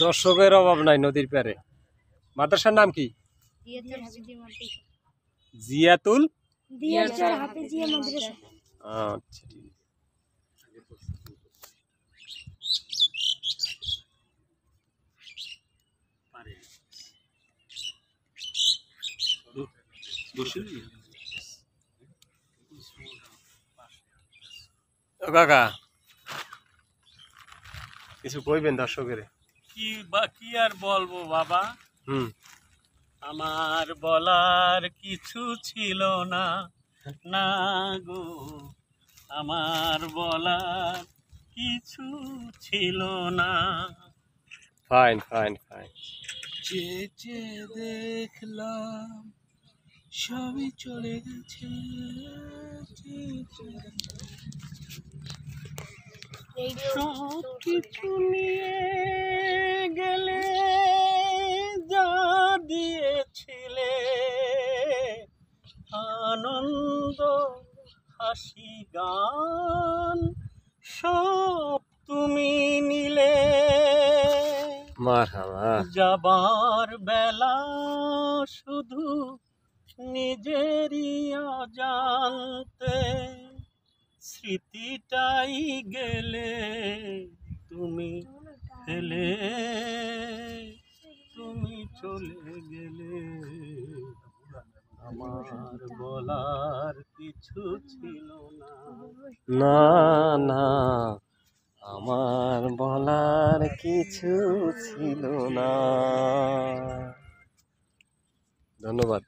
দর্শকের অভাব নাই নদীর পারে। মাদ্রাসার নাম কি? জিয়াতুল হাফেজিয়া মাদ্রাসা। আচ্ছা, কাকা কিছু কইবেন দর্শকের? কি আর বলবো বাবা, হুম, আমার বলার কিছু ছিল না, না গো, আমার বলার কিছু ছিল না। Fine fine fine. চেয়ে দেখলাম সবই চলে গেছে, সব কিছু নিয়ে গেলে যা দিয়েছিলে, আনন্দ হাসি গান সব তুমি নিলে। মারহাবা। যাবার বেলা শুধু নিজেরই অজান্তে স্মৃতিটাই গেলে তুমি ফেলে, তুমি চলে গেলে। আমার বলার কিছু ছিল না, না না, আমার বলার কিছু ছিল না। ধন্যবাদ।